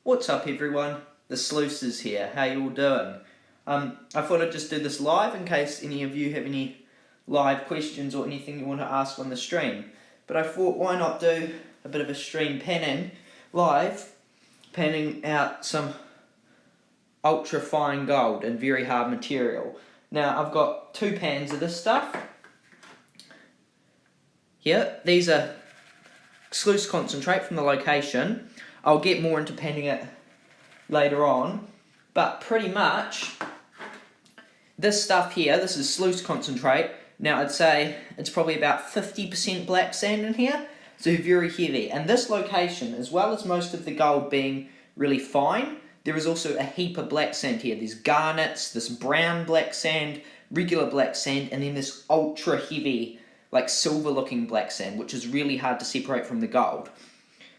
What's up everyone, the Sluice is here, how you all doing? I thought I'd just do this live in case any of you have any live questions or anything you want to ask on the stream. But I thought why not do a bit of a stream panning live, panning out some ultra fine gold and very hard material. Now I've got two pans of this stuff. Here, these are sluice concentrate from the location. I'll get more into panning it later on, but pretty much this stuff here, this is sluice concentrate. Now I'd say it's probably about 50% black sand in here, so very heavy. And this location, as well as most of the gold being really fine, there is also a heap of black sand here. There's garnets, this brown black sand, regular black sand, and then this ultra heavy, like silver looking black sand, which is really hard to separate from the gold.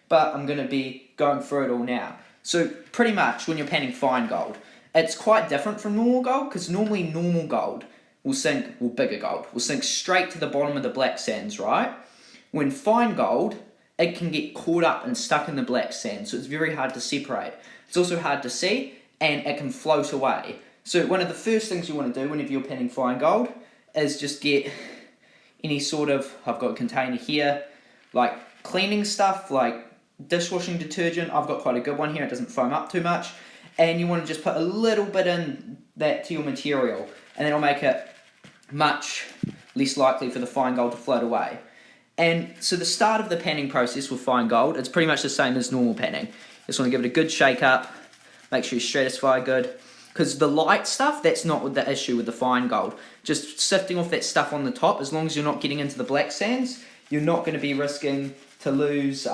But I'm going to be going through it all now. So pretty much when you're panning fine gold, it's quite different from normal gold, because normally normal gold will sink, well bigger gold, will sink straight to the bottom of the black sands, right? When fine gold, it can get caught up and stuck in the black sand, so it's very hard to separate. It's also hard to see, and it can float away. So one of the first things you want to do whenever you're panning fine gold is just get any sort of, I've got a container here, like cleaning stuff, like dishwashing detergent. I've got quite a good one here, it doesn't foam up too much. And you want to just put a little bit in that to your material, and that'll make it much less likely for the fine gold to float away. And so the start of the panning process with fine gold, it's pretty much the same as normal panning. Just want to give it a good shake up, make sure you stratify good. Because the light stuff, that's not the issue with the fine gold. Just sifting off that stuff on the top, as long as you're not getting into the black sands, you're not going to be risking to lose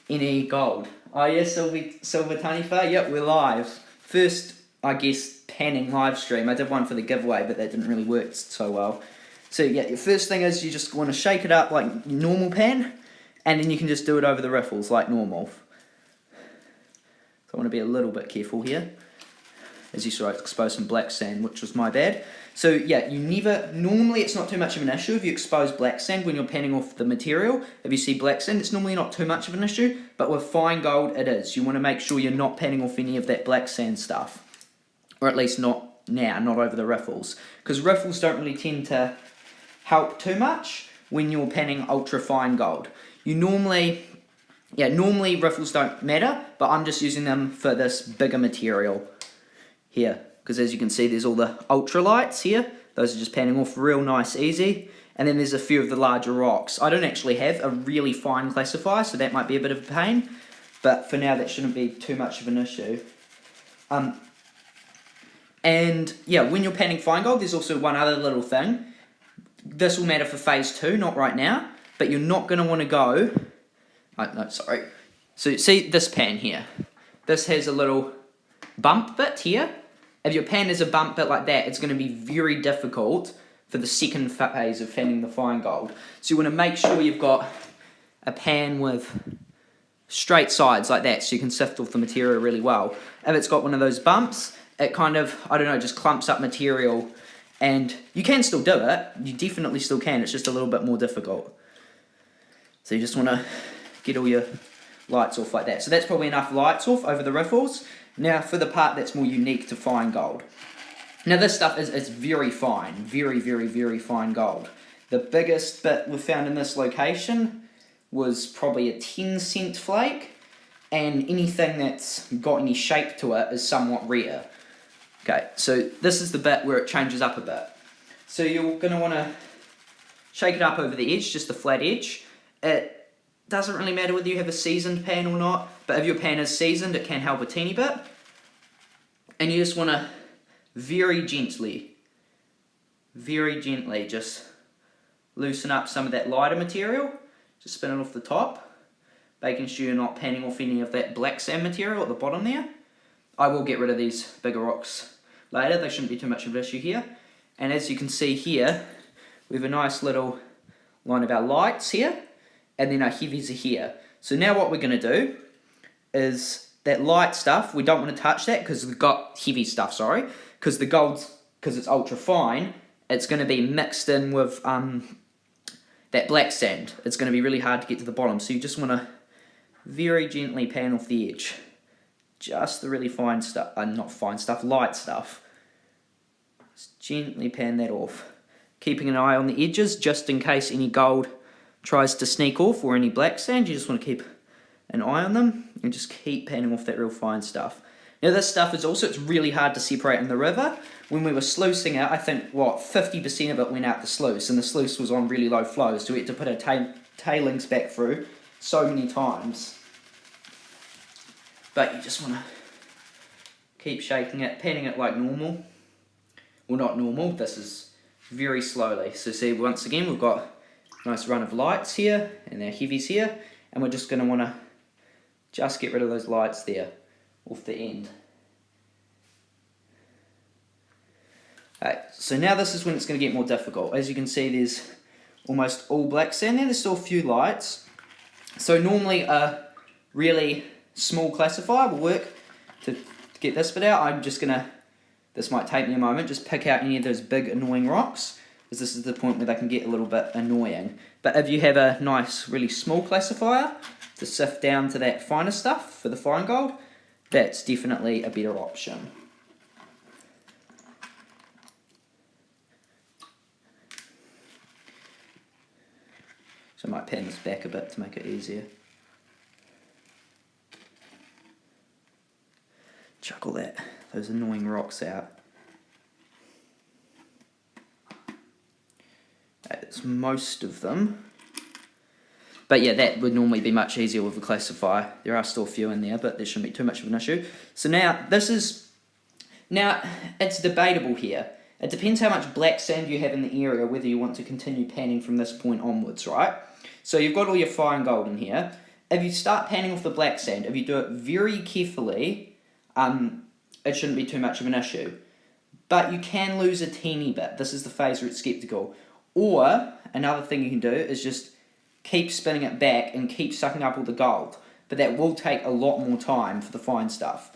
any gold. Oh yes, Silver Tanifa, yep, we're live. First, I guess, panning live stream. I did one for the giveaway, but that didn't really work so well. So yeah, your first thing is you just want to shake it up like normal pan, and then you can just do it over the riffles like normal. So I want to be a little bit careful here, as you saw I exposed some black sand, which was my bad. So yeah, normally it's not too much of an issue if you expose black sand when you're panning off the material. If you see black sand, it's normally not too much of an issue, but with fine gold it is. You want to make sure you're not panning off any of that black sand stuff. Or at least not now, not over the riffles. Because riffles don't really tend to help too much when you're panning ultra fine gold. Normally riffles don't matter, but I'm just using them for this bigger material here, because as you can see there's all the ultralights here. Those are just panning off real nice easy, and then there's a few of the larger rocks. I don't actually have a really fine classifier, so that might be a bit of a pain, but for now that shouldn't be too much of an issue. And yeah, when you're panning fine gold, there's also one other little thing. This will matter for phase 2, not right now, but you're not going to want to go, so see this pan here, this has a little bump bit here. If your pan has a bump bit like that, it's going to be very difficult for the second phase of panning the fine gold. So you want to make sure you've got a pan with straight sides like that, so you can sift off the material really well. If it's got one of those bumps, it kind of, just clumps up material, and you can still do it, you definitely still can, it's just a little bit more difficult. So you just want to get all your lights off like that. So that's probably enough lights off over the riffles. Now for the part that's more unique to fine gold. Now this stuff is very fine, very, very, very fine gold. The biggest bit we found in this location was probably a 10-cent flake, and anything that's got any shape to it is somewhat rare. Okay, so this is the bit where it changes up a bit. So you're going to want to shake it up over the edge, just the flat edge. It doesn't really matter whether you have a seasoned pan or not, but if your pan is seasoned, it can help a teeny bit. And you just want to very gently just loosen up some of that lighter material. Just spin it off the top, making sure you're not panning off any of that black sand material at the bottom there. I will get rid of these bigger rocks later, they shouldn't be too much of an issue here. And as you can see here, we have a nice little line of our lights here, and then our heavies are here. So now what we're going to do is that light stuff, we don't want to touch that because we've got heavy stuff, sorry, because the gold's, because it's ultra fine, it's going to be mixed in with that black sand. It's going to be really hard to get to the bottom, so you just want to very gently pan off the edge. just the really fine stuff, not fine stuff, light stuff. Just gently pan that off. Keeping an eye on the edges, just in case any gold tries to sneak off, or any black sand. You just want to keep an eye on them, and just keep panning off that real fine stuff. Now this stuff is also, it's really hard to separate in the river. When we were sluicing it, I think, 50% of it went out the sluice, and the sluice was on really low flow, so we had to put our tailings back through so many times. But you just want to keep shaking it, panning it like normal. Well, not normal, this is very slowly. So see, once again, we've got a nice run of lights here, and our heavies here, and we're just going to want to just get rid of those lights there, off the end. Okay, so now this is when it's going to get more difficult. As you can see, there's almost all black sand there. There's still a few lights. So normally a really small classifier will work to get this bit out. I'm just going to, this might take me a moment, just pick out any of those big annoying rocks, because this is the point where they can get a little bit annoying. But if you have a nice, really small classifier to sift down to that finer stuff for the fine gold, that's definitely a better option. So I might pan this back a bit to make it easier. Chuck all those annoying rocks out. That's most of them. But yeah, that would normally be much easier with a classifier. There are still a few in there, but there shouldn't be too much of an issue. So now, it's debatable here. It depends how much black sand you have in the area, whether you want to continue panning from this point onwards, right? So you've got all your fine gold in here. If you start panning off the black sand, if you do it very carefully, it shouldn't be too much of an issue. But you can lose a teeny bit. This is the phase where it's skeptical. Or, another thing you can do is just keep spinning it back and keep sucking up all the gold. But that will take a lot more time for the fine stuff.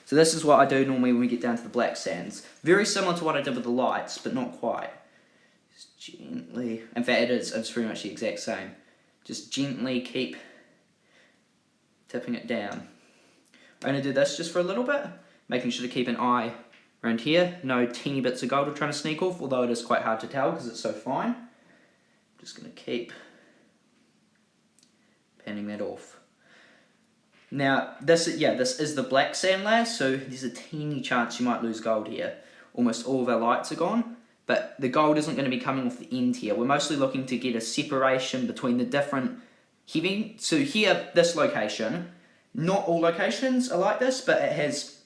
So this is what I do normally when we get down to the black sands. Very similar to what I did with the lights, but not quite. Just gently, in fact it's pretty much the exact same. Just gently keep tipping it down. I'm going to do this just for a little bit, making sure to keep an eye around here. No teeny bits of gold are trying to sneak off, although it is quite hard to tell because it's so fine. Just going to keep panning that off. Now, this is the black sand layer, so there's a teeny chance you might lose gold here. Almost all of our lights are gone, but the gold isn't going to be coming off the end here. We're mostly looking to get a separation between the different heavy. So here, this location, not all locations are like this, but it has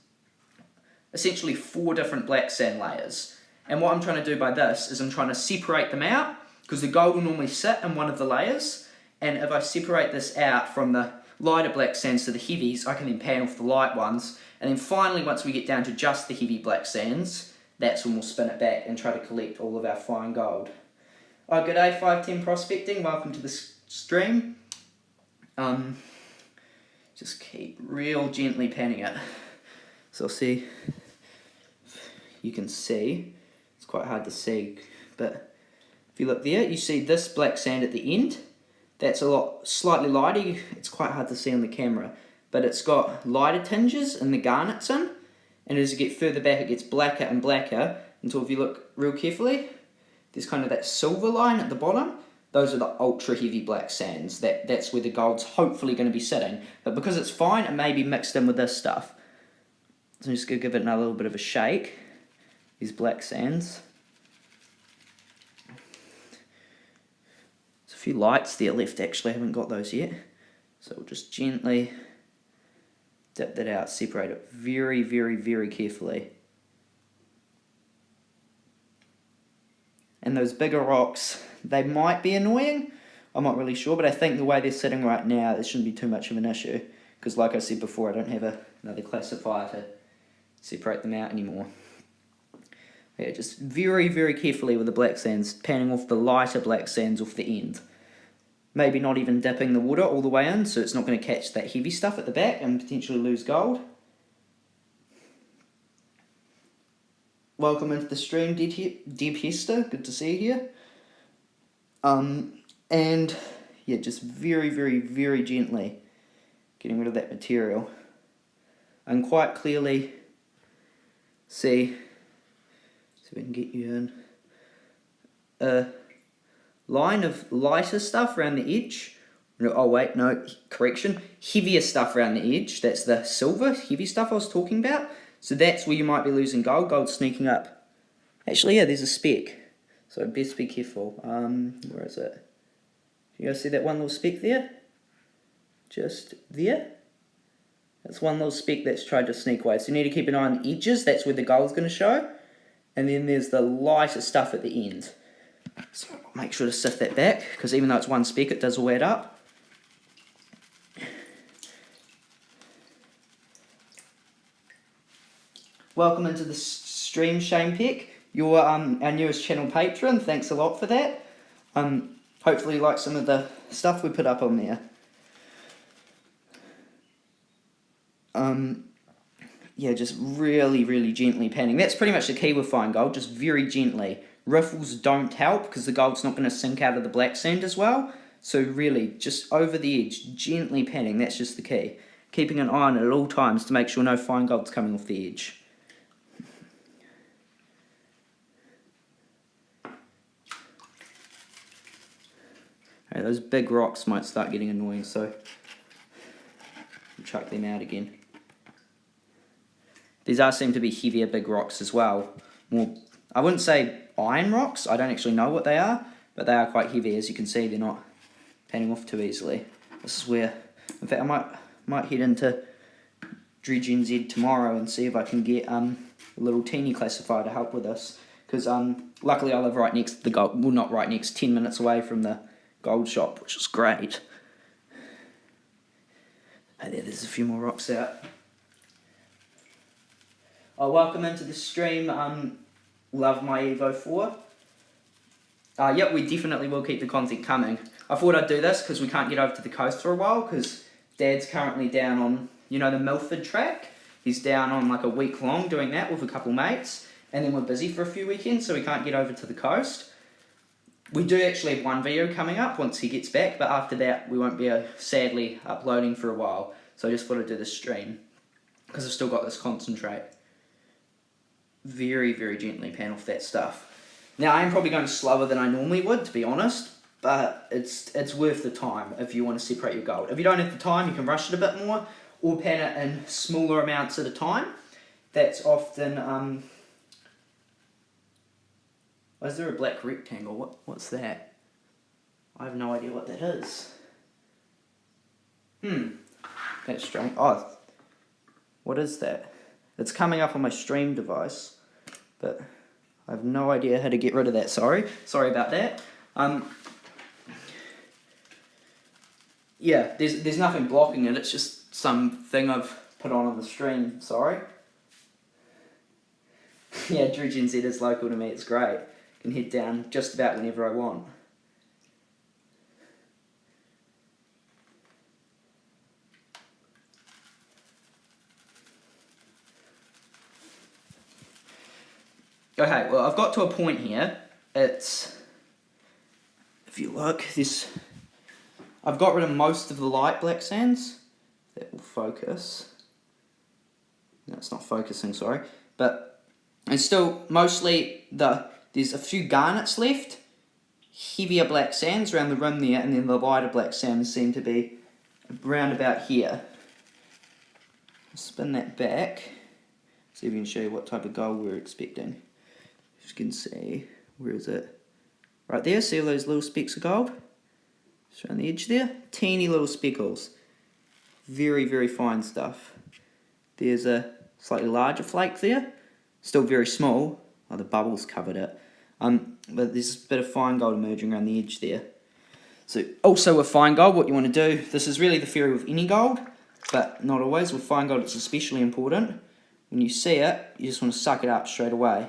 essentially 4 different black sand layers. And what I'm trying to do by this is I'm trying to separate them out, because the gold will normally sit in one of the layers, and if I separate this out from the lighter black sands to the heavies, I can then pan off the light ones, and then finally once we get down to just the heavy black sands, that's when we'll spin it back and try to collect all of our fine gold. Oh, g'day 510 Prospecting, welcome to the stream. Just keep real gently panning it. So see, you can see, it's quite hard to see, but if you look there, you see this black sand at the end. That's a lot slightly lighter. It's quite hard to see on the camera, but it's got lighter tinges in the garnets in, and as you get further back it gets blacker and blacker until if you look real carefully, there's kind of that silver line at the bottom. Those are the ultra heavy black sands. That's where the gold's hopefully going to be sitting, but because it's fine, it may be mixed in with this stuff. So I'm just going to give it another little bit of a shake, these black sands. There's a few lights there left actually, I haven't got those yet. So we'll just gently dip that out, separate it very, very, very carefully. And those bigger rocks, they might be annoying, I'm not really sure, but I think the way they're sitting right now, there shouldn't be too much of an issue, because like I said before, I don't have another classifier to separate them out anymore. Yeah, just very, very carefully with the black sands, panning off the lighter black sands off the end. Maybe not even dipping the water all the way in, so it's not going to catch that heavy stuff at the back and potentially lose gold. Welcome into the stream, Deb Hester, good to see you here. And yeah, just very, very, very gently getting rid of that material. I can quite clearly see, so we can get you in, a line of lighter stuff around the edge. Oh wait, no, correction, heavier stuff around the edge. That's the silver, heavy stuff I was talking about. So that's where you might be losing gold. Gold's sneaking up. Actually, yeah, there's a speck. So best be careful. Where is it? You guys see that one little speck there? Just there. That's one little speck that's tried to sneak away. So you need to keep an eye on the edges. That's where the gold's going to show. And then there's the lighter stuff at the end. So make sure to sift that back, because even though it's one speck, it does all add up. Welcome into the stream, Shane Peck. You're our newest channel patron. Thanks a lot for that. Hopefully you like some of the stuff we put up on there. Yeah, just really, really gently panning. That's pretty much the key with fine gold, just very gently. Riffles don't help because the gold's not going to sink out of the black sand as well. So really, just over the edge, gently panning, that's just the key. Keeping an eye on it at all times to make sure no fine gold's coming off the edge. Okay, those big rocks might start getting annoying, so we'll chuck them out again. These seem to be heavier big rocks as well. More, I wouldn't say iron rocks, I don't actually know what they are, but they are quite heavy. As you can see, they're not panning off too easily. This is where, in fact, I might head into Dredge NZ tomorrow and see if I can get a little teeny classifier to help with this. Because luckily I live right next to the gold, well not right next, 10 minutes away from the gold shop, which is great. Oh, there's a few more rocks out. Oh, welcome into the stream, Love My Evo 4. Yep, we definitely will keep the content coming. I thought I'd do this because we can't get over to the coast for a while because Dad's currently down on, you know, the Milford track. He's down on like a week long doing that with a couple mates, and then we're busy for a few weekends, so we can't get over to the coast. We do actually have one video coming up once he gets back, but after that we won't be sadly uploading for a while. So I just thought I'd do this stream because I've still got this concentrate. Very, very gently pan off that stuff. Now, I am probably going slower than I normally would, to be honest, but it's worth the time if you want to separate your gold. If you don't have the time, you can rush it a bit more, or pan it in smaller amounts at a time. That's often... is there a black rectangle? What's that? I have no idea what that is. That's strange. Oh, what is that? It's coming up on my stream device, but I have no idea how to get rid of that. Sorry about that. Yeah, there's nothing blocking it. It's just something I've put on the stream. Sorry. Yeah, Dredge NZ is local to me. It's great. I can head down just about whenever I want. Okay, well, I've got to a point here. It's, if you look, I've got rid of most of the light black sands. That will focus. No, it's not focusing, sorry. But it's still mostly there's a few garnets left, heavier black sands around the rim there, and then the lighter black sands seem to be around about here. Spin that back, see if we can show you what type of gold we're expecting. As you can see, where is it? Right there, see all those little specks of gold? Just around the edge there, teeny little speckles. Very, very fine stuff. There's a slightly larger flake there, still very small. Oh, the bubbles covered it. But there's a bit of fine gold emerging around the edge there. So also with fine gold, what you want to do, this is really the theory with any gold, but not always. With fine gold, it's especially important. When you see it, you just want to suck it up straight away.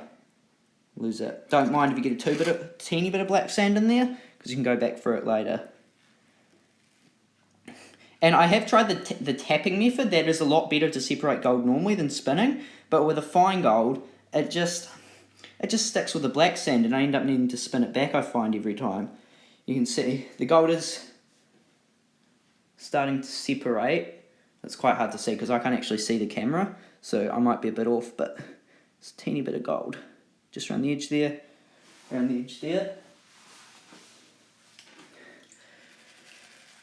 Lose it. Don't mind if you get a teeny bit of black sand in there, because you can go back for it later. And I have tried the tapping method. That is a lot better to separate gold normally than spinning, but with a fine gold, it just sticks with the black sand, and I end up needing to spin it back, I find, every time. You can see the gold is starting to separate. It's quite hard to see because I can't actually see the camera, so I might be a bit off, but it's a teeny bit of gold. Just around the edge there, around the edge there.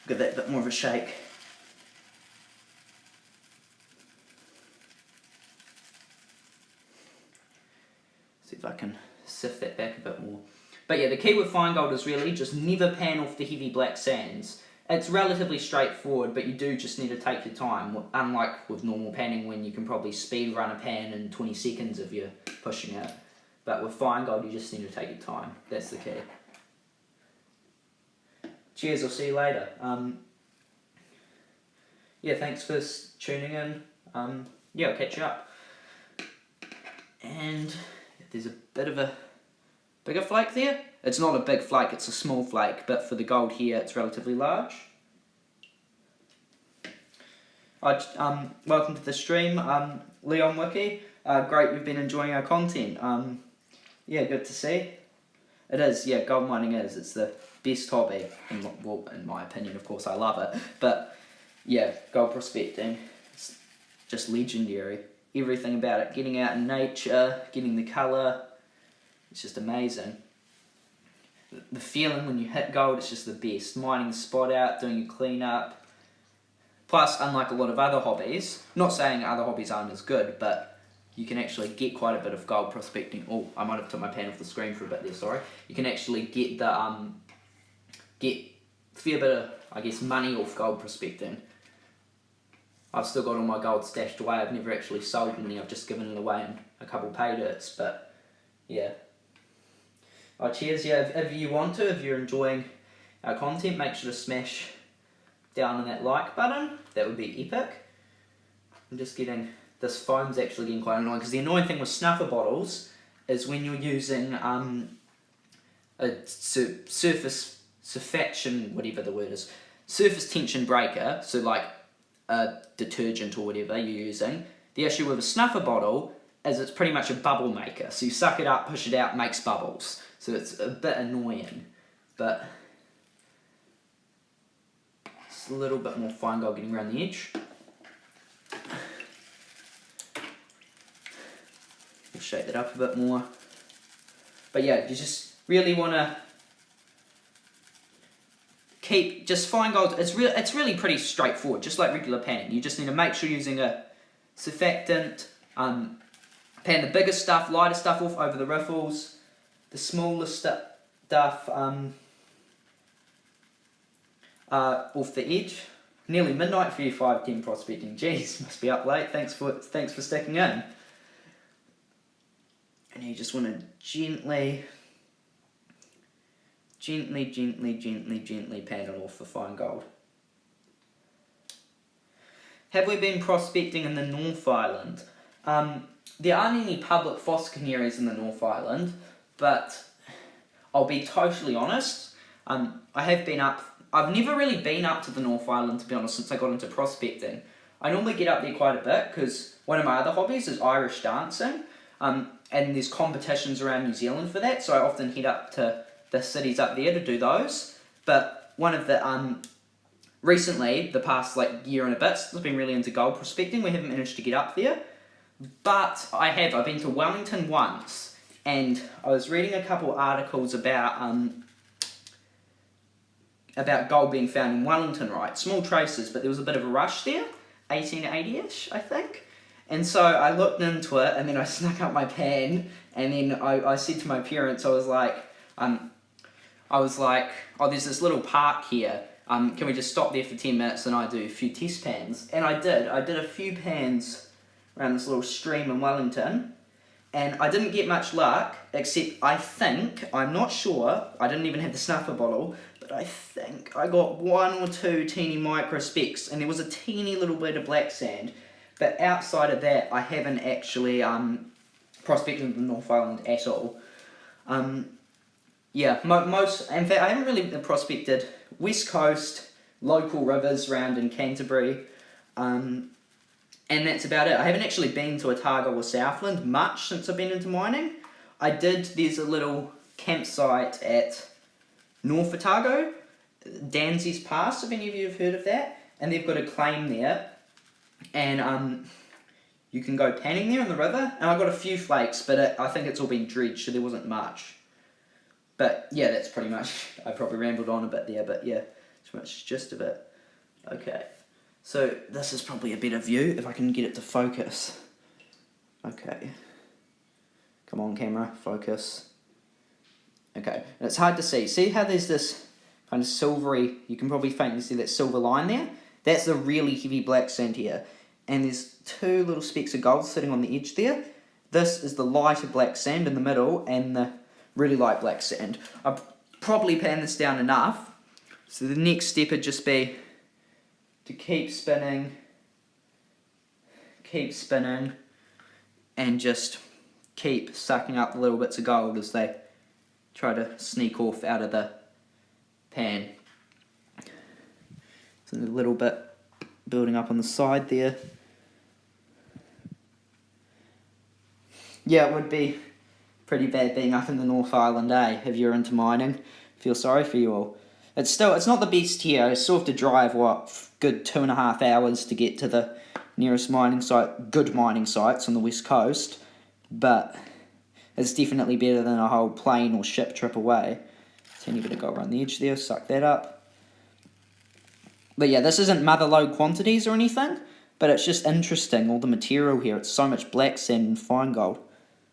Give that a bit more of a shake. See if I can sift that back a bit more. But yeah, the key with fine gold is really just never pan off the heavy black sands. It's relatively straightforward, but you do just need to take your time, unlike with normal panning when you can probably speed run a pan in 20 seconds if you're pushing it. But with fine gold, you just need to take your time. That's the key. Cheers, I'll see you later. Yeah, thanks for tuning in. Yeah, I'll catch you up. And there's a bit of a bigger flake there. It's not a big flake, it's a small flake, but for the gold here, it's relatively large. Welcome to the stream, Leon Wiki. Great, you've been enjoying our content. Yeah, good to see. It is, yeah, gold mining is. It's the best hobby, in my opinion, of course, I love it. But yeah, gold prospecting, it's just legendary. Everything about it, getting out in nature, getting the colour, it's just amazing. The feeling when you hit gold, it's just the best. Mining the spot out, doing your clean up. Plus, unlike a lot of other hobbies, not saying other hobbies aren't as good, but you can actually get quite a bit of gold prospecting. Oh, I might have took my pan off the screen for a bit there, sorry. You can actually get the get a fair bit of, I guess, money off gold prospecting. I've still got all my gold stashed away. I've never actually sold any. I've just given it away in a couple pay dirts, but yeah. Oh, cheers, yeah, if you want to, if you're enjoying our content, make sure to smash down on that like button. That would be epic. I'm just getting, this foam's actually getting quite annoying, because the annoying thing with snuffer bottles is when you're using a surface surfaction, whatever the word is, surface tension breaker, so like a detergent or whatever you're using, the issue with a snuffer bottle is it's pretty much a bubble maker. So you suck it up, push it out, makes bubbles. So it's a bit annoying, but it's a little bit more fine gold getting around the edge. We'll shake that up a bit more. But yeah, you just really want to keep, just fine gold, it's really pretty straightforward, just like regular panning. You just need to make sure you're using a surfactant, pan the bigger stuff, lighter stuff off over the riffles, the smaller stuff off the edge. Nearly midnight for you 510 prospecting. Jeez, must be up late. Thanks for sticking in. And you just want to gently pan it off for fine gold. Have we been prospecting in the North Island? There aren't any public fossicking areas in the North Island, but I'll be totally honest, I've never really been up to the North Island, to be honest, since I got into prospecting. I normally get up there quite a bit, because one of my other hobbies is Irish dancing, and there's competitions around New Zealand for that, so I often head up to the cities up there to do those. But one of the, recently, the past year and a bit, I've been really into gold prospecting. We haven't managed to get up there. But I've been to Wellington once, and I was reading a couple articles about gold being found in Wellington, right? Small traces, but there was a bit of a rush there, 1880-ish, I think. And so I looked into it, and then I snuck up my pan, and then I said to my parents, I was like, oh, there's this little park here, can we just stop there for 10 minutes and I do a few test pans? And I did a few pans around this little stream in Wellington, and I didn't get much luck, except I'm not sure, I didn't even have the snuffer bottle, but I think I got one or two teeny micro specks, and there was a teeny little bit of black sand, but outside of that, I haven't actually prospected the North Island at all. Yeah, in fact, I haven't really prospected West Coast, local rivers around in Canterbury, and that's about it. I haven't actually been to Otago or Southland much since I've been into mining. There's a little campsite at North Otago, Danzy's Pass, if any of you have heard of that, and they've got a claim there, and you can go panning there in the river, and I got a few flakes, but I think it's all been dredged, so there wasn't much. But yeah, that's pretty much, I probably rambled on a bit there, but yeah, that's much the gist of it. Okay, so this is probably a better view if I can get it to focus. Okay, come on camera, focus. Okay, and it's hard to see. See how there's this kind of silvery, you can probably faintly see that silver line there? That's the really heavy black sand here. And there's two little specks of gold sitting on the edge there. This is the lighter black sand in the middle and the really light black sand. I've probably panned this down enough. So the next step would just be to keep spinning, and just keep sucking up the little bits of gold as they try to sneak off out of the pan. So a little bit building up on the side there. Yeah, it would be pretty bad being up in the North Island, if you're into mining. Feel sorry for you all. It's not the best here. I still have to drive, good 2.5 hours to get to the nearest mining site, good mining sites on the west coast, but it's definitely better than a whole plane or ship trip away. Tiny bit of gold around the edge there, suck that up. But yeah, this isn't mother lode quantities or anything, but it's just interesting, all the material here. It's so much black sand and fine gold.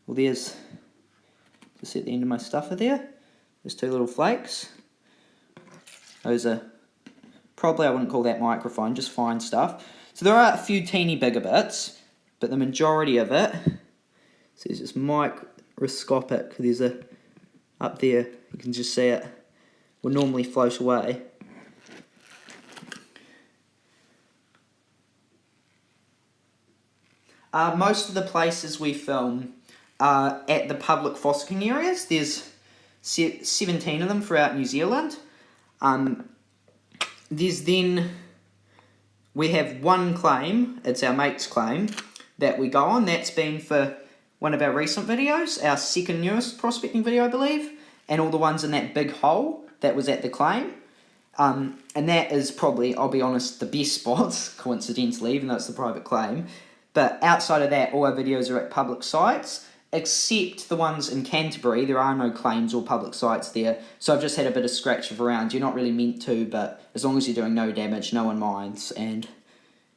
Well, there's, just at the end of my stuffer there, there's two little flakes. Those are, probably I wouldn't call that microfine, just fine stuff. So there are a few teeny bigger bits, but the majority of it, so it's just microscopic. There's a, up there, you can just see it, will normally float away. Most of the places we film are at the public fossicking areas. There's 17 of them throughout New Zealand. We have one claim, it's our mate's claim, that we go on. That's been for one of our recent videos, our second newest prospecting video, I believe, and all the ones in that big hole that was at the claim. And that is probably, I'll be honest, the best spots, coincidentally, even though it's the private claim. But outside of that, all our videos are at public sites, except the ones in Canterbury. There are no claims or public sites there, so I've just had a bit of scratch of around. You're not really meant to, but as long as you're doing no damage, no one minds, and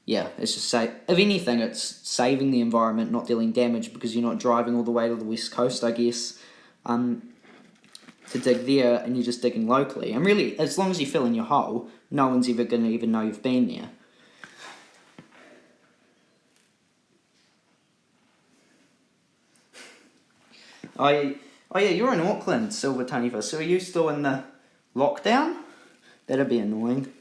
yeah, it's just if anything, it's saving the environment, not dealing damage, because you're not driving all the way to the west coast, I guess, to dig there, and you're just digging locally. And really, as long as you fill in your hole, no one's ever going to even know you've been there. Oh yeah, you're in Auckland, Silver Tanifa, so are you still in the lockdown? That'd be annoying.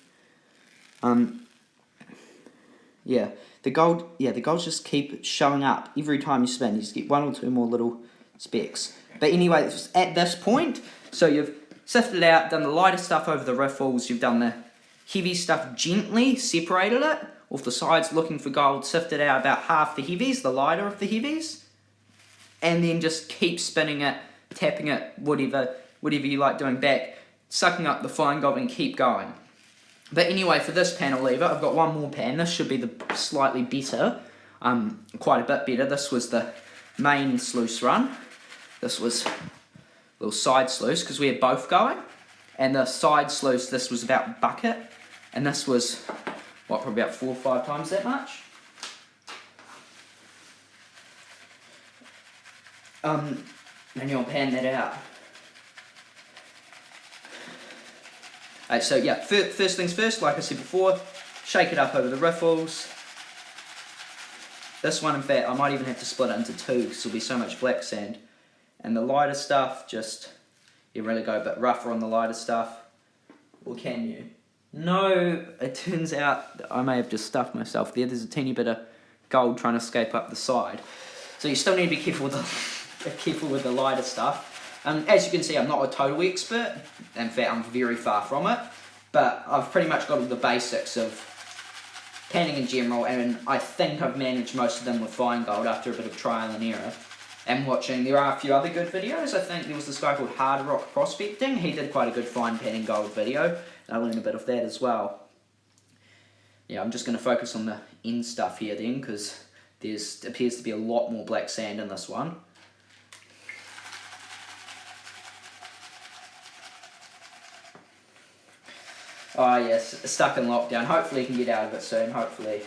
Yeah, the golds just keep showing up every time you spin. You just get one or two more little specks. But anyway, at this point, so you've sifted out, done the lighter stuff over the riffles, you've done the heavy stuff gently, separated it off the sides, looking for gold, sifted out about half the heavies, the lighter of the heavies, and then just keep spinning it, tapping it, whatever you like doing back, sucking up the fine gold and keep going. But anyway, for this panel lever, I've got one more pan. This should be the slightly better, quite a bit better. This was the main sluice run. This was a little side sluice, because we had both going. And the side sluice, this was about bucket, and this was, probably about 4 or 5 times that much. And you'll pan that out. Alright, so yeah, first things first, like I said before, shake it up over the riffles. This one, in fact, I might even have to split it into 2, because there'll be so much black sand. And the lighter stuff, just, you really go a bit rougher on the lighter stuff. Or can you? No, it turns out that I may have just stuffed myself there. There's a teeny bit of gold trying to escape up the side. So you still need to be careful with the lighter stuff. As you can see, I'm not a total expert. In fact, I'm very far from it. But I've pretty much got all the basics of panning in general, and I think I've managed most of them with fine gold after a bit of trial and error. And watching, there are a few other good videos. I think there was this guy called Hard Rock Prospecting. He did quite a good fine panning gold video, and I learned a bit of that as well. yeah, I'm just going to focus on the end stuff here then, because there appears to be a lot more black sand in this one. Oh yes, stuck in lockdown. Hopefully you can get out of it soon. Hopefully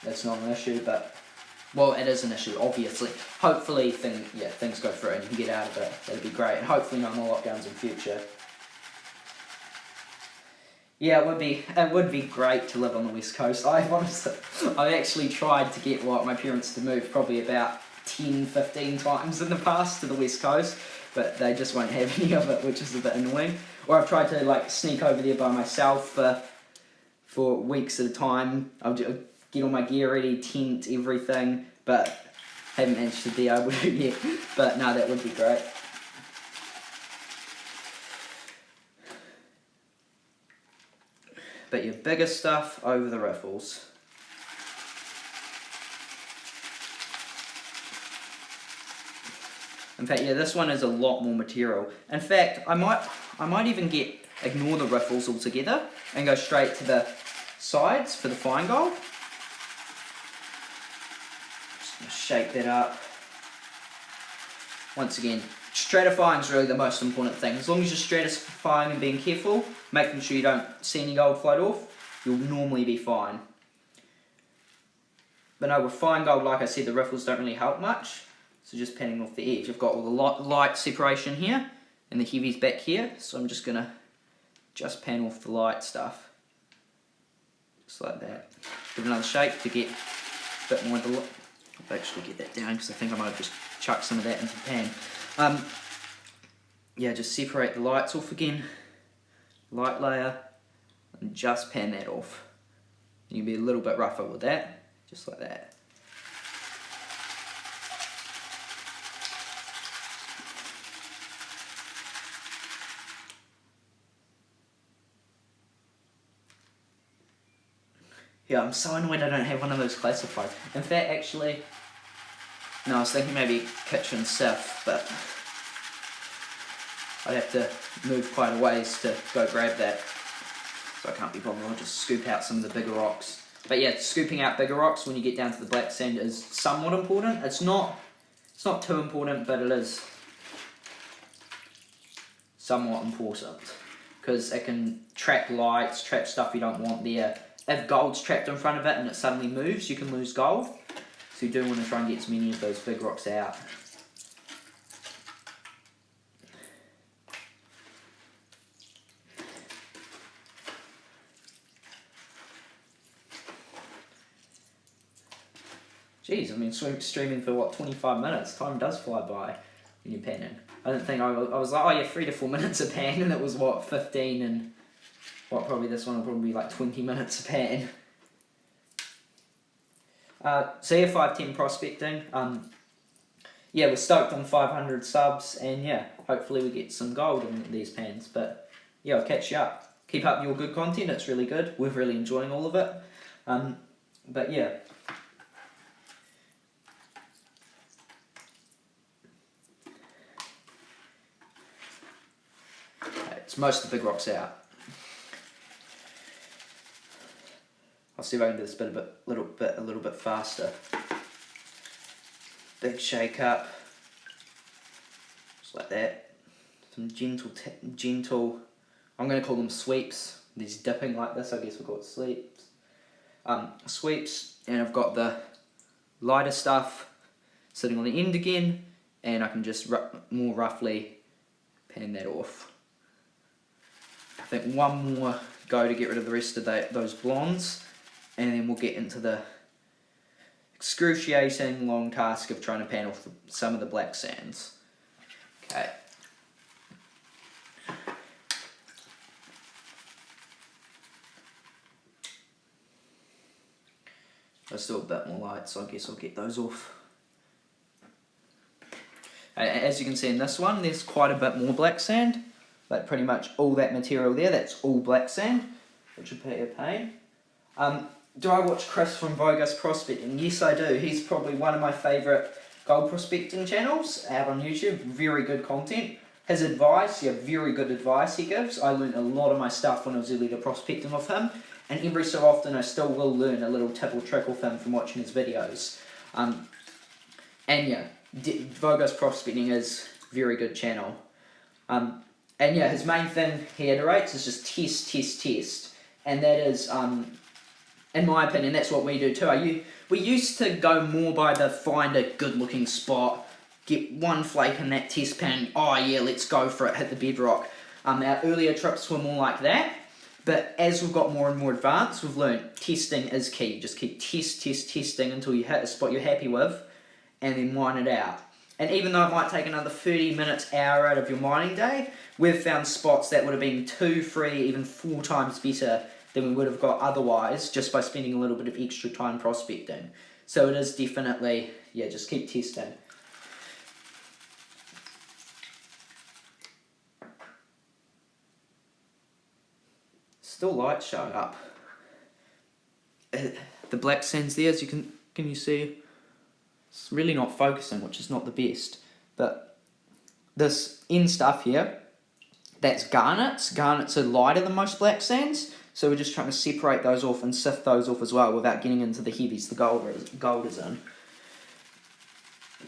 that's not an issue, but well, it is an issue, obviously. Hopefully things go through and you can get out of it. That'd be great, and hopefully no more lockdowns in future. Yeah, it would be great to live on the West Coast. I actually tried to get my parents to move probably about 10, 15 times in the past to the West Coast, but they just won't have any of it, which is a bit annoying. Or I've tried to like sneak over there by myself for weeks at a time. I'll get all my gear ready, tent, everything, but haven't managed to be able to yet. But no, that would be great. But your bigger stuff over the riffles. In fact, yeah, this one is a lot more material. In fact, I might even ignore the riffles altogether and go straight to the sides for the fine gold. Just gonna shake that up. Once again, stratifying is really the most important thing. As long as you're stratifying and being careful, making sure you don't see any gold float off, you'll normally be fine. But no, with fine gold, like I said, the riffles don't really help much. So just panning off the edge. I've got all the light separation here, and the heavy's back here. So I'm just gonna pan off the light stuff. Just like that. Give it another shake to get a bit more into the... I'll actually get that down because I think I might have just chucked some of that into the pan. Yeah, just separate the lights off again. Light layer, and just pan that off. And you'll be a little bit rougher with that, just like that. Yeah, I'm so annoyed I don't have one of those classifieds. In fact, actually, no, I was thinking maybe kitchen sieve, but I'd have to move quite a ways to go grab that. So I can't be bothered, I'll just scoop out some of the bigger rocks. But yeah, scooping out bigger rocks when you get down to the black sand is somewhat important. It's not too important, but it is somewhat important. Because it can trap lights, trap stuff you don't want there. If gold's trapped in front of it and it suddenly moves, you can lose gold. So you do want to try and get as many of those big rocks out. Jeez, I mean, streaming for what, 25 minutes? Time does fly by when you're panning. I didn't think I was like, oh yeah, 3 to 4 minutes a pan, and it was what, 15, and what, probably this one will probably be like 20 minutes a pan. So yeah, 510 prospecting. Yeah, we're stoked on 500 subs, and yeah, hopefully we get some gold in these pans. But yeah, I'll catch you up. Keep up your good content, it's really good. We're really enjoying all of it. But yeah. It's most of the big rocks out. I'll see if I can do this a little bit faster. Big shake up, just like that. Some gentle. I'm going to call them sweeps. These dipping like this, I guess we'll call it sweeps. Sweeps, and I've got the lighter stuff sitting on the end again, and I can just more roughly pan that off. I think one more go to get rid of the rest of those blondes, and then we'll get into the excruciating long task of trying to pan off some of the black sands. Okay. There's still a bit more light, so I guess I'll get those off. As you can see in this one, there's quite a bit more black sand. Like pretty much all that material there, that's all black sand, which would be a pain. Do I watch Chris from Bogus Prospecting? Yes, I do. He's probably one of my favourite gold prospecting channels out on YouTube. Very good content. His advice, very good advice he gives. I learned a lot of my stuff when I was early to prospecting with him, and every so often I still will learn a little tip or trick off him from watching his videos. And yeah, Vogos Prospecting is a very good channel. And yeah, his main thing he iterates is just test. And that is, in my opinion, that's what we do too. We used to go more by the find a good looking spot, get one flake in that test pan, oh yeah, let's go for it, hit the bedrock. Our earlier trips were more like that, but as we've got more and more advanced, we've learned testing is key. Just keep testing until you hit a spot you're happy with, and then mine it out. And even though it might take another 30 minutes, hour out of your mining day, we've found spots that would have been 2, 3, even 4 times better than we would have got otherwise, just by spending a little bit of extra time prospecting. So it is definitely, yeah, just keep testing. Still light showing up. The black sands there, as can you see? It's really not focusing, which is not the best. But this end stuff here, that's garnets. Garnets are lighter than most black sands, so we're just trying to separate those off and sift those off as well without getting into the heavies the gold is in.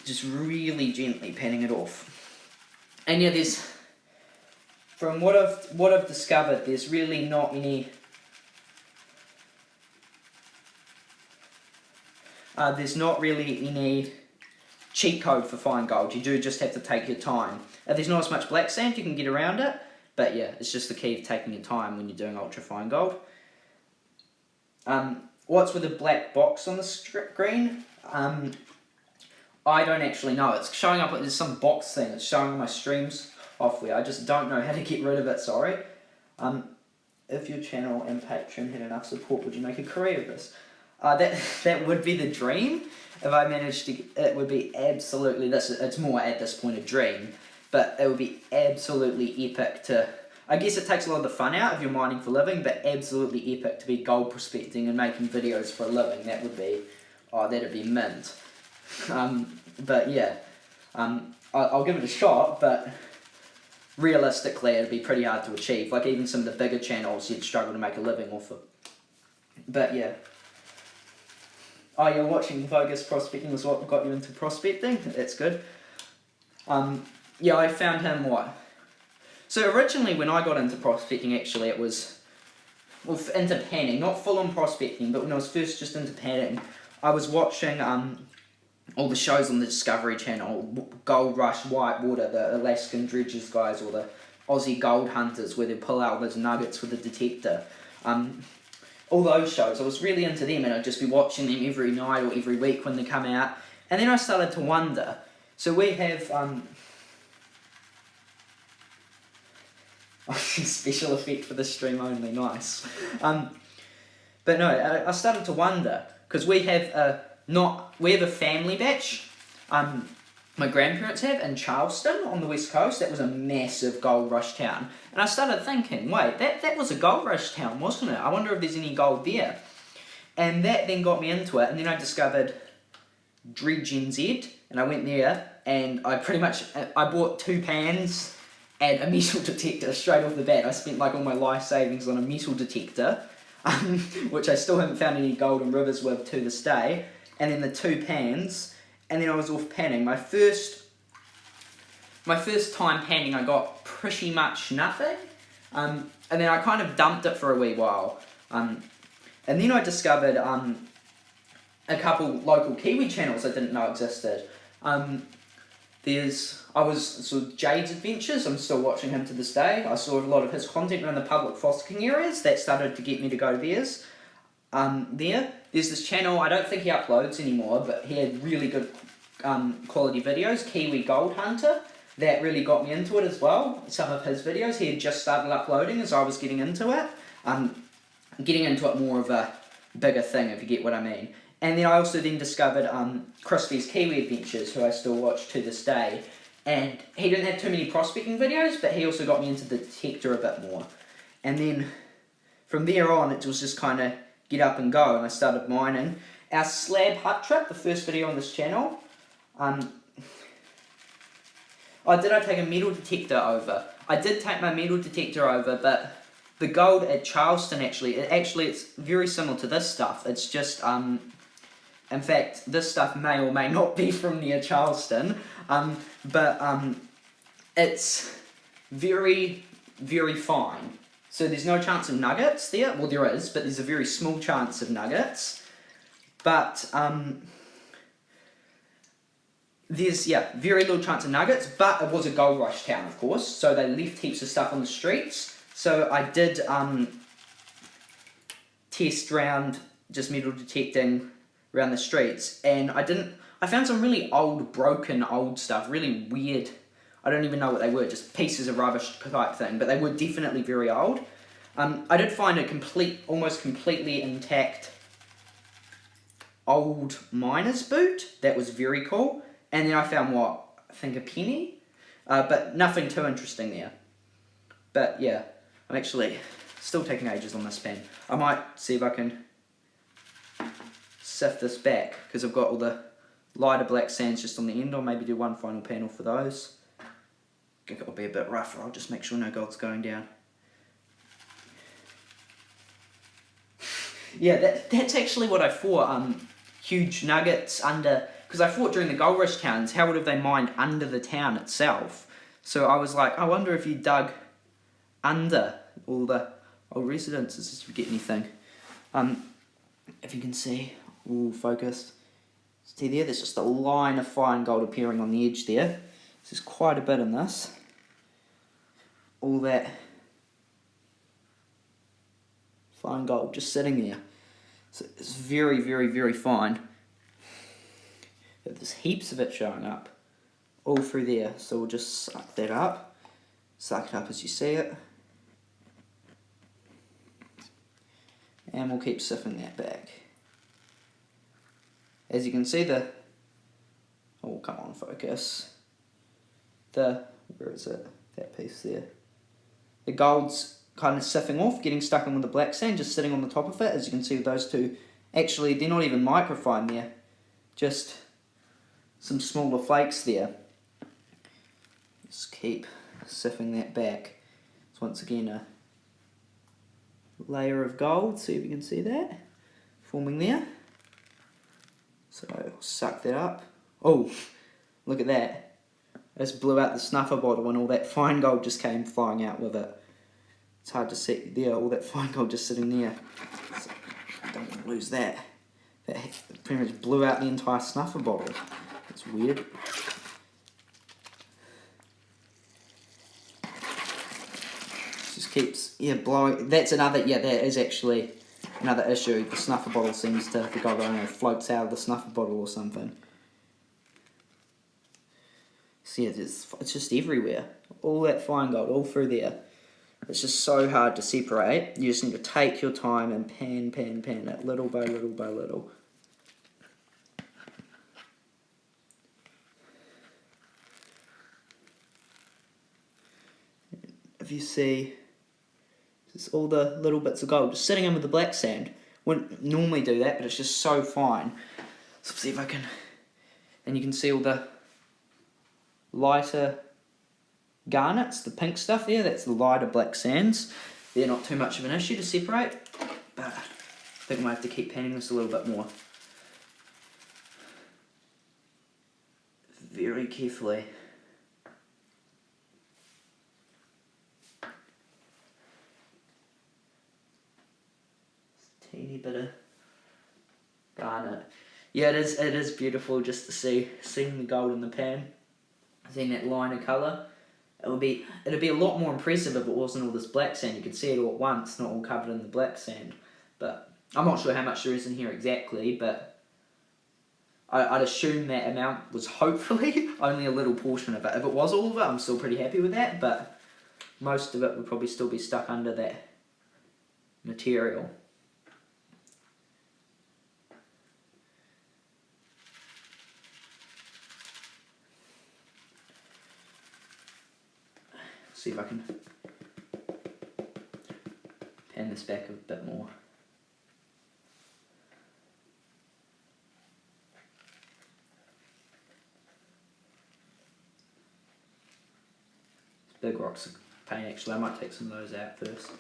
Just really gently panning it off. And yeah, there's, from what I've discovered, there's really not any. There's not really any cheat code for fine gold. You do just have to take your time. If there's not as much black sand, you can get around it. But yeah, it's just the key of taking your time when you're doing ultra fine gold. What's with the black box on the screen? I don't actually know. It's showing up, there's some box thing. It's showing my streams off there. I just don't know how to get rid of it, sorry. If your channel and Patreon had enough support, would you make a career of this? That would be the dream. If I managed to, it would be absolutely this. It's more at this point a dream, but it would be absolutely epic to. I guess it takes a lot of the fun out if you're mining for a living, but absolutely epic to be gold prospecting and making videos for a living. That would be, that'd be mint. But yeah, I'll give it a shot, but realistically it'd be pretty hard to achieve. Like even some of the bigger channels, you'd struggle to make a living off it. But yeah. Oh, you're watching Vogos Prospecting was what got you into prospecting? That's good. Yeah, I found him So originally when I got into prospecting, actually it was, into panning, not full-on prospecting, but when I was first just into panning, I was watching all the shows on the Discovery Channel, Gold Rush, Whitewater, the Alaskan Dredgers guys, or the Aussie Gold Hunters, where they pull out all those nuggets with a detector. All those shows, I was really into them, and I'd just be watching them every night or every week when they come out. And then I started to wonder. So we have special effect for the stream only, nice. But no, I started to wonder because we have a family batch. My grandparents have in Charleston on the west coast. That was a massive gold rush town. And I started thinking, wait, that was a gold rush town, wasn't it? I wonder if there's any gold there. And that then got me into it. And then I discovered Dredge NZ. And I went there and I bought 2 pans and a metal detector straight off the bat. I spent like all my life savings on a metal detector, which I still haven't found any golden rivers with to this day. And then the 2 pans. And then I was off panning. My first time panning, I got pretty much nothing. And then I kind of dumped it for a wee while. And then I discovered a couple local Kiwi channels I didn't know existed. Jade's Adventures. I'm still watching him to this day. I saw a lot of his content around the public fossicking areas. That started to get me to go theirs. There's this channel, I don't think he uploads anymore, but he had really good quality videos, Kiwi Gold Hunter, that really got me into it as well. Some of his videos, he had just started uploading as I was getting into it. Getting into it more of a bigger thing, if you get what I mean. And then I also then discovered Crispy's Kiwi Adventures, who I still watch to this day. And he didn't have too many prospecting videos, but he also got me into the detector a bit more. And then from there on, it was just kind of get up and go, and I started mining. Our slab hut trip, the first video on this channel, did I take a metal detector over? I did take my metal detector over, but the gold at Charleston it's very similar to this stuff. It's just in fact, this stuff may or may not be from near Charleston, but it's very, very fine. So there's no chance of nuggets there. Well, there is, but there's a very small chance of nuggets. But there's, very little chance of nuggets, but it was a gold rush town, of course, so they left heaps of stuff on the streets. So I did test round just metal detecting around the streets, and I found some really broken old stuff, really weird. I don't even know what they were, just pieces of rubbish type thing, but they were definitely very old. I did find a almost completely intact old miner's boot. That was very cool. And then I found I think a penny, but nothing too interesting there. But yeah, I'm actually still taking ages on this pen. I might see if I can sift this back, because I've got all the lighter black sands just on the end, or maybe do one final panel for those. I think it'll be a bit rougher. I'll just make sure no gold's going down. Yeah, that's actually what I thought. Huge nuggets under, because I thought during the gold rush towns, how would have they mined under the town itself? So I was like, I wonder if you dug under all the old residences, if you get anything. If you can see, focused. See there, there's just a line of fine gold appearing on the edge there. There's quite a bit in this. All that fine gold just sitting there. So it's very, very, very fine. But there's heaps of it showing up all through there. So we'll just suck that up. Suck it up as you see it. And we'll keep sifting that back. As you can see, oh, come on, focus. Where is it? That piece there. The gold's kind of sifting off, getting stuck in with the black sand, just sitting on the top of it. As you can see with those two, actually, they're not even microfine there. Just some smaller flakes there. Just keep sifting that back. So once again, a layer of gold, see if you can see that forming there. So I'll suck that up. Oh, look at that. I just blew out the snuffer bottle and all that fine gold just came flying out with it. It's hard to see there, all that fine gold just sitting there. So don't want to lose that. That pretty much blew out the entire snuffer bottle. It's weird. Just keeps, blowing. That's another, that is actually another issue. The snuffer bottle seems to, the gold, I don't know, floats out of the snuffer bottle or something. So it's just everywhere. All that fine gold, all through there. It's just so hard to separate. You just need to take your time and pan it little by little by little. If you see, it's all the little bits of gold just sitting in with the black sand. Wouldn't normally do that, but it's just so fine. So see if I can, and you can see all the lighter garnets, the pink stuff there, that's the lighter black sands. They're not too much of an issue to separate, but I think I might have to keep panning this a little bit more. Very carefully. Teeny bit of garnet. Yeah, it is beautiful just to seeing the gold in the pan, seeing that line of colour. It'd be a lot more impressive if it wasn't all this black sand. You could see it all at once, not all covered in the black sand. But I'm not sure how much there is in here exactly, but I'd assume that amount was hopefully only a little portion of it. If it was all of it, I'm still pretty happy with that, but most of it would probably still be stuck under that material. See if I can pan this back a bit more. Big rocks of paint actually, I might take some of those out first.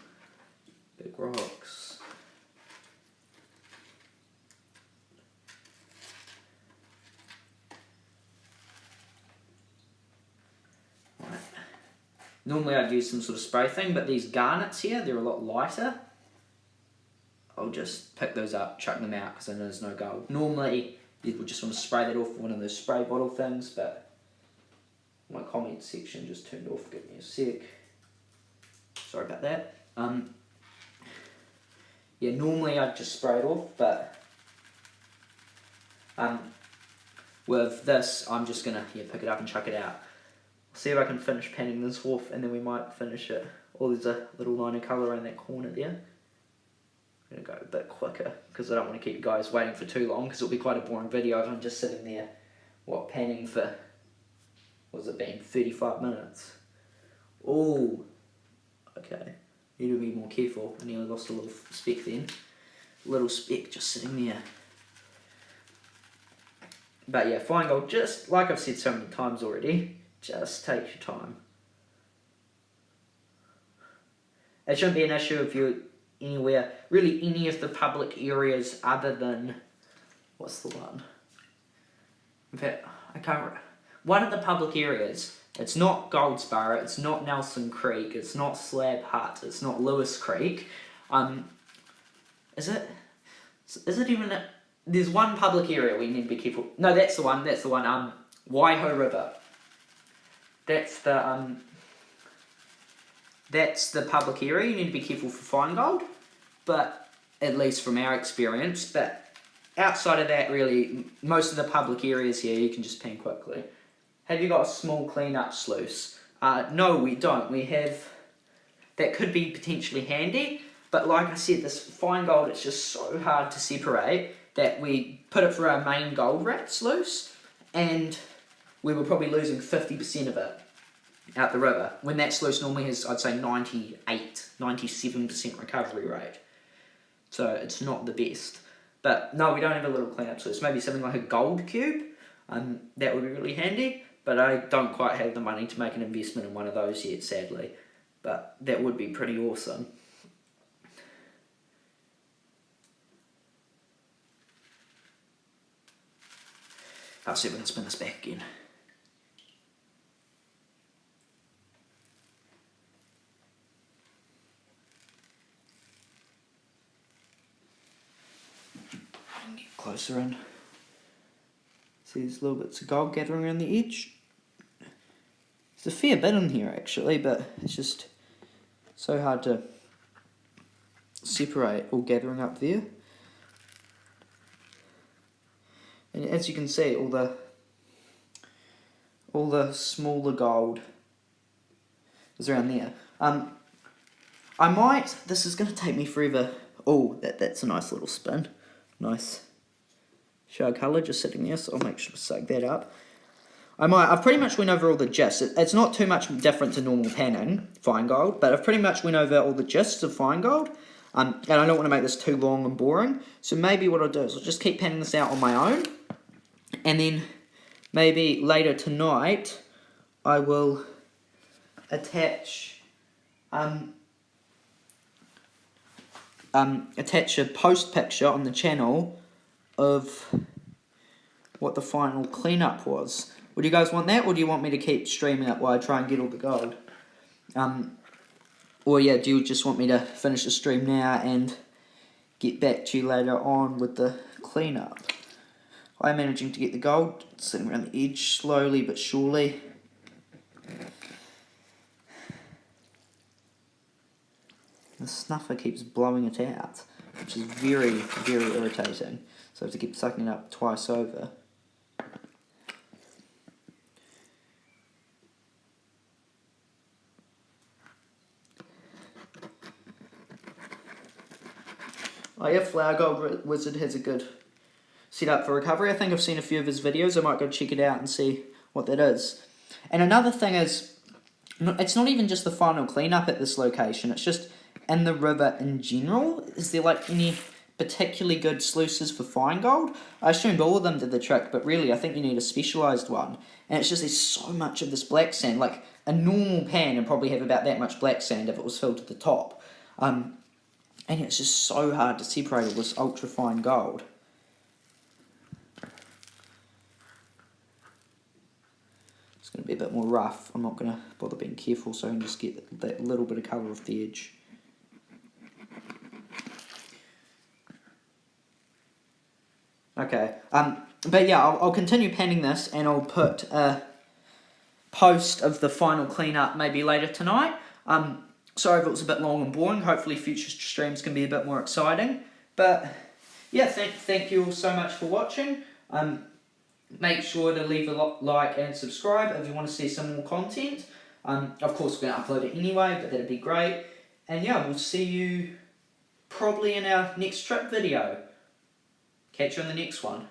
Big rocks. Right. Normally I'd use some sort of spray thing, but these garnets here, they're a lot lighter. I'll just pick those up, chuck them out, because I know there's no gold. Normally, you would just want to spray that off with one of those spray bottle things, but my comment section just turned off. Give me a sec. Sorry about that. Yeah, normally I'd just spray it off, but with this, I'm just going to pick it up and chuck it out. See if I can finish painting this off, and then we might finish it. Oh, there's a little line of colour around that corner there. I'm going to go a bit quicker because I don't want to keep you guys waiting for too long, because it'll be quite a boring video if I'm just sitting there, painting for, what's it been, 35 minutes. Oh, okay. Need to be more careful. I nearly lost a little speck then. Little speck just sitting there. But yeah, fine gold, just like I've said so many times already, just take your time. It shouldn't be an issue if you're anywhere, really any of the public areas other than, what's the one? In fact, I can't remember. One of the public areas, it's not Goldsboro, it's not Nelson Creek, it's not Slab Hut, it's not Lewis Creek. Is it even, there's one public area we need to be careful. No, that's the one, Waiho River. That's the public area. You need to be careful for fine gold, but at least from our experience. But outside of that, really, most of the public areas here, you can just paint quickly. Have you got a small clean-up sluice? No, we don't. We have, that could be potentially handy, but like I said, this fine gold, it's just so hard to separate that we put it for our main gold rat sluice, and we were probably losing 50% of it out the river, when that sluice normally has, I'd say, 97% recovery rate. So it's not the best. But no, we don't have a little cleanup sluice. Maybe something like a gold cube, that would be really handy, but I don't quite have the money to make an investment in one of those yet, sadly. But that would be pretty awesome. I'll see if we can spin this back again. Get closer in. See there's little bits of gold gathering around the edge. There's a fair bit in here actually, but it's just so hard to separate all gathering up there. And as you can see, all the smaller gold is around there. I might, this is going to take me forever. Oh, that's a nice little spin. Nice show colour just sitting there, so I'll make sure to soak that up. I've pretty much went over all the gists. It's not too much different to normal panning, fine gold, but I've pretty much went over all the gists of fine gold. And I don't want to make this too long and boring, so maybe what I'll do is I'll just keep panning this out on my own, and then maybe later tonight I will attach a post picture on the channel of what the final cleanup was. Would you guys want that, or do you want me to keep streaming it while I try and get all the gold? Or yeah, do you just want me to finish the stream now and get back to you later on with the cleanup? I'm managing to get the gold sitting around the edge slowly but surely. The snuffer keeps blowing it out, which is very, very irritating. So I have to keep sucking it up twice over. Oh yeah, Flower Gold Wizard has a good setup for recovery. I think I've seen a few of his videos. I might go check it out and see what that is. And another thing is, it's not even just the final cleanup at this location, it's just in the river in general. Is there like any particularly good sluices for fine gold? I assumed all of them did the trick, but really I think you need a specialised one. And it's just there's so much of this black sand. Like a normal pan would probably have about that much black sand if it was filled to the top. And it's just so hard to separate all this ultra fine gold. It's going to be a bit more rough. I'm not going to bother being careful, so I can just get that little bit of colour off the edge. Okay, but yeah, I'll continue panning this, and I'll put a post of the final cleanup maybe later tonight. Sorry if it was a bit long and boring. Hopefully future streams can be a bit more exciting. But yeah, thank you all so much for watching. Make sure to leave a like and subscribe if you want to see some more content. Of course, we're going to upload it anyway, but that'd be great. And yeah, we'll see you probably in our next trip video. Catch you on the next one.